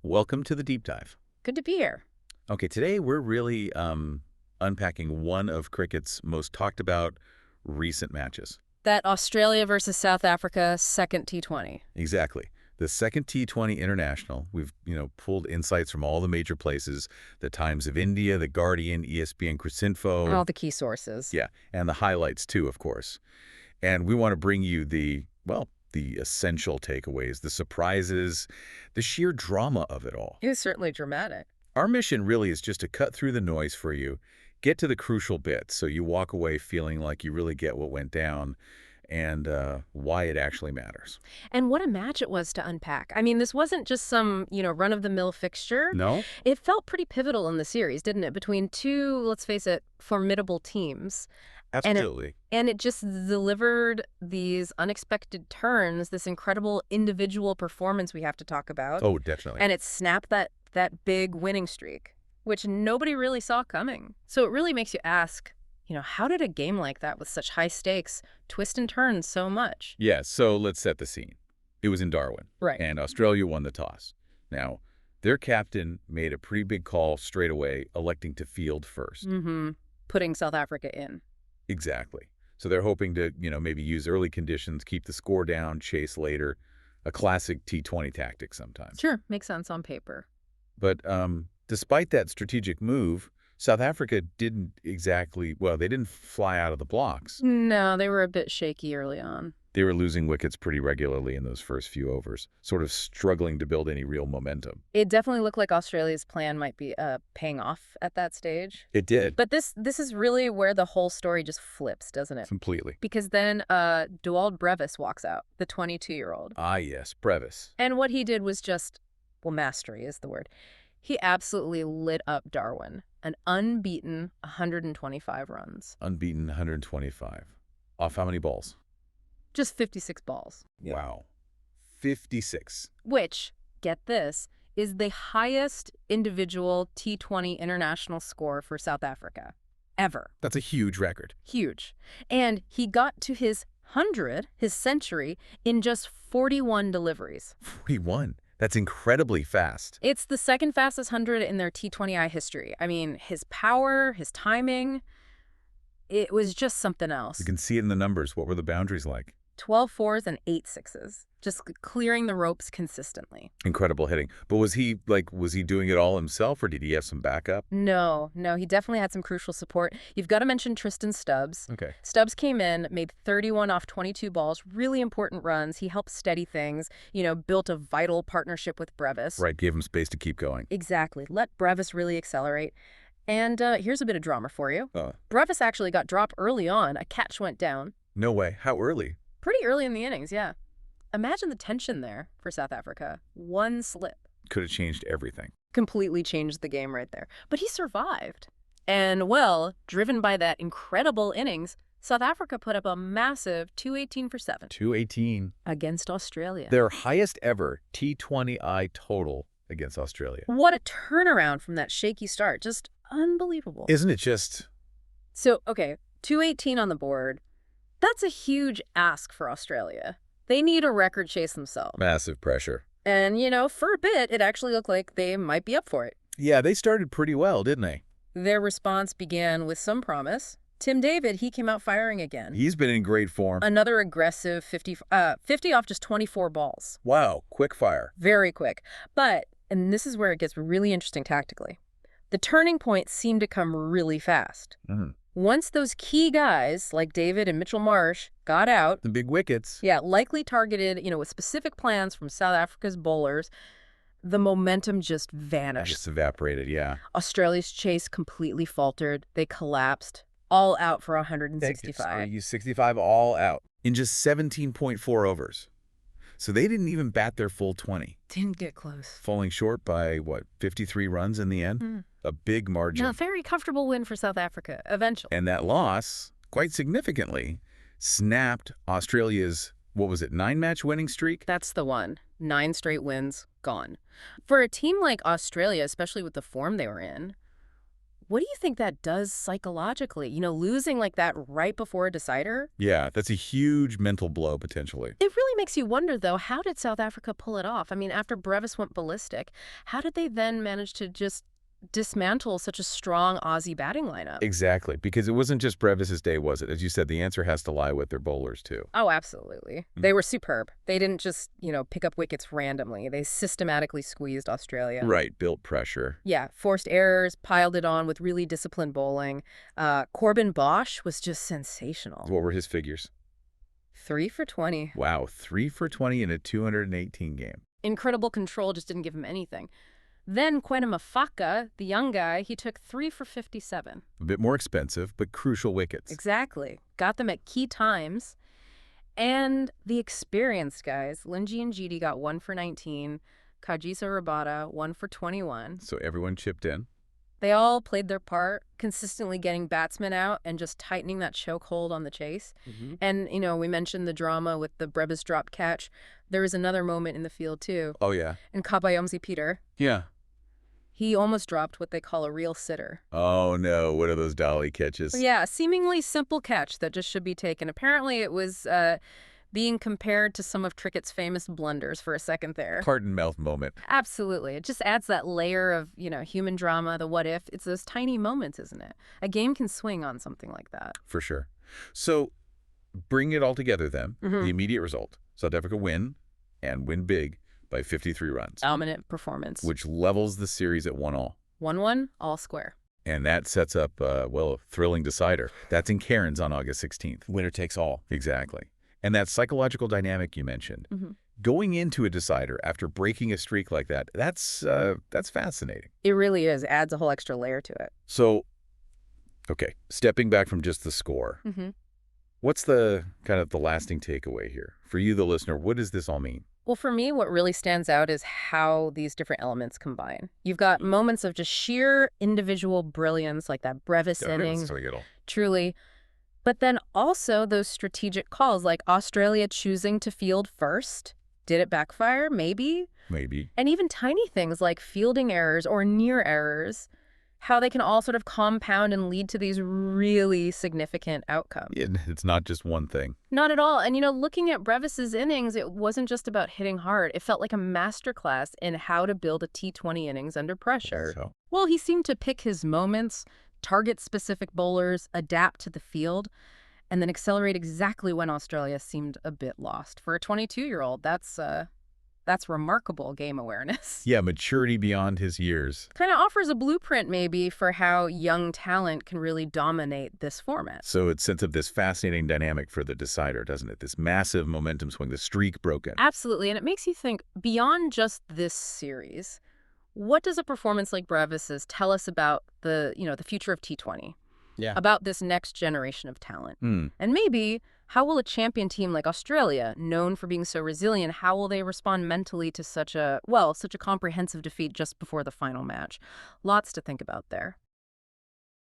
Welcome to the deep dive. Good to be here. Okay, today we're really unpacking one of cricket's most talked about recent matches. That Australia versus South Africa second T20. Exactly. The second T20 International. We've, pulled insights from all the major places, the Times of India, the Guardian, ESPN, Cricinfo. All the key sources. Yeah, and the highlights too, of course. And we want to bring you the essential takeaways, the surprises, the sheer drama of it all. It was certainly dramatic. Our mission really is just to cut through the noise for you, get to the crucial bits so you walk away feeling like you really get what went down and why it actually matters. And what a match it was to unpack. I mean, this wasn't just some, run-of-the-mill fixture. No? It felt pretty pivotal in the series, didn't it? Between two, let's face it, formidable teams. Absolutely. And it just delivered these unexpected turns, this incredible individual performance we have to talk about. Oh, definitely. And it snapped that big winning streak, which nobody really saw coming. So it really makes you ask, how did a game like that with such high stakes twist and turn so much? Yeah, so let's set the scene. It was in Darwin. Right. And Australia won the toss. Now, their captain made a pretty big call straight away, electing to field first. Mm-hmm. Putting South Africa in. Exactly. So they're hoping to, maybe use early conditions, keep the score down, chase later. A classic T20 tactic sometimes. Sure, makes sense on paper. But despite that strategic move, South Africa didn't they didn't fly out of the blocks. No, they were a bit shaky early on. They were losing wickets pretty regularly in those first few overs, sort of struggling to build any real momentum. It definitely looked like Australia's plan might be paying off at that stage. It did. But this is really where the whole story just flips, doesn't it? Completely. Because then Dewald Brevis walks out, the 22-year-old. Ah, yes, Brevis. And what he did was just, mastery is the word. He absolutely lit up Darwin. An unbeaten 125 runs. Unbeaten 125. Off how many balls? Just 56 balls. Wow. 56. Which, get this, is the highest individual T20 international score for South Africa. Ever. That's a huge record. Huge. And he got to his 100, his century, in just 41 deliveries. 41? That's incredibly fast. It's the second fastest 100 in their T20I history. I mean, his power, his timing, it was just something else. You can see it in the numbers. What were the boundaries like? 12 fours and 8 sixes, just clearing the ropes consistently. Incredible hitting. But was he doing it all himself, or did he have some backup? No, he definitely had some crucial support. You've got to mention Tristan Stubbs. Okay. Stubbs came in, made 31 off 22 balls, really important runs. He helped steady things, built a vital partnership with Brevis. Right, gave him space to keep going. Exactly. Let Brevis really accelerate. And here's a bit of drama for you. Brevis actually got dropped early on. A catch went down. No way. How early? Pretty early in the innings, yeah. Imagine the tension there for South Africa. One slip. Could have changed everything. Completely changed the game right there. But he survived. And, driven by that incredible innings, South Africa put up a massive 218 for 7. 218. Against Australia. Their highest ever T20I total against Australia. What a turnaround from that shaky start. Just unbelievable. Isn't it just... So, 218 on the board. That's a huge ask for Australia. They need a record chase themselves. Massive pressure. And, for a bit, it actually looked like they might be up for it. Yeah, they started pretty well, didn't they? Their response began with some promise. Tim David, he came out firing again. He's been in great form. Another aggressive 50 off just 24 balls. Wow, quick fire. Very quick. But, and this is where it gets really interesting tactically, the turning point seemed to come really fast. Mm. Once those key guys, like David and Mitchell Marsh, got out... The big wickets. Yeah, likely targeted, with specific plans from South Africa's bowlers, the momentum just vanished. Just evaporated, yeah. Australia's chase completely faltered. They collapsed. All out for 165. 65 all out. In just 17.4 overs. So they didn't even bat their full 20. Didn't get close. Falling short by, 53 runs in the end? Mm. A big margin. No, very comfortable win for South Africa, eventually. And that loss, quite significantly, snapped Australia's, 9-match winning streak? That's the one. 9 straight wins, gone. For a team like Australia, especially with the form they were in, What do you think that does psychologically? Losing like that right before a decider? Yeah, that's a huge mental blow, potentially. It really makes you wonder, though, how did South Africa pull it off? I mean, after Brevis went ballistic, how did they then manage to just dismantle such a strong Aussie batting lineup? Exactly, because it wasn't just Brevis's day, was it? As you said, the answer has to lie with their bowlers, too. Oh, absolutely. Mm. They were superb. They didn't just, pick up wickets randomly. They systematically squeezed Australia. Right, built pressure. Yeah, forced errors, piled it on with really disciplined bowling. Corbin Bosch was just sensational. What were his figures? 3 for 20. Wow, 3 for 20 in a 218 game. Incredible control just didn't give him anything. Then Kwena Mafaka, the young guy, he took 3 for 57. A bit more expensive, but crucial wickets. Exactly. Got them at key times. And the experienced guys, Linji and GD got 1 for 19, Kajisa Rabada 1 for 21. So everyone chipped in. They all played their part, consistently getting batsmen out and just tightening that chokehold on the chase. And, we mentioned the drama with the Brevis drop catch. There was another moment in the field, too. Oh, yeah. And Kabayomzi Peter, Yeah. he almost dropped what they call a real sitter. Oh, no. What are those dolly catches? Yeah, a seemingly simple catch that just should be taken. Apparently, it was being compared to some of cricket's famous blunders for a second there. Heart and mouth moment. Absolutely. It just adds that layer of, human drama, the what if. It's those tiny moments, isn't it? A game can swing on something like that. For sure. So bring it all together then. The immediate result. South Africa win, and win big, by 53 runs. Dominant performance. Which levels the series at 1-1. 1-1, all square. And that sets up, a thrilling decider. That's in Cairns on August 16th. Winner takes all. Exactly. And that psychological dynamic you mentioned, going into a decider after breaking a streak like that, that's fascinating. It really is. It adds a whole extra layer to it. So, okay, stepping back from just the score, what's the kind of the lasting takeaway here? For you, the listener, what does this all mean? Well, for me, what really stands out is how these different elements combine. You've got moments of just sheer individual brilliance, like that Brevis inning, truly. But then also those strategic calls, like Australia choosing to field first. Did it backfire? Maybe. Maybe. And even tiny things like fielding errors or near errors, how they can all sort of compound and lead to these really significant outcomes. It's not just one thing. Not at all. And, looking at Brevis's innings, it wasn't just about hitting hard. It felt like a masterclass in how to build a T20 innings under pressure. So. Well, he seemed to pick his moments, target specific bowlers, adapt to the field, and then accelerate exactly when Australia seemed a bit lost. For a 22-year-old, that's remarkable game awareness. Yeah, maturity beyond his years. Kind of offers a blueprint, maybe, for how young talent can really dominate this format. So it sets up this fascinating dynamic for the decider, doesn't it? This massive momentum swing, the streak broken. Absolutely, and it makes you think, beyond just this series, what does a performance like Brevis's tell us about the future of T20? Yeah. About this next generation of talent. Mm. And maybe, how will a champion team like Australia, known for being so resilient, how will they respond mentally to such a comprehensive defeat just before the final match? Lots to think about there.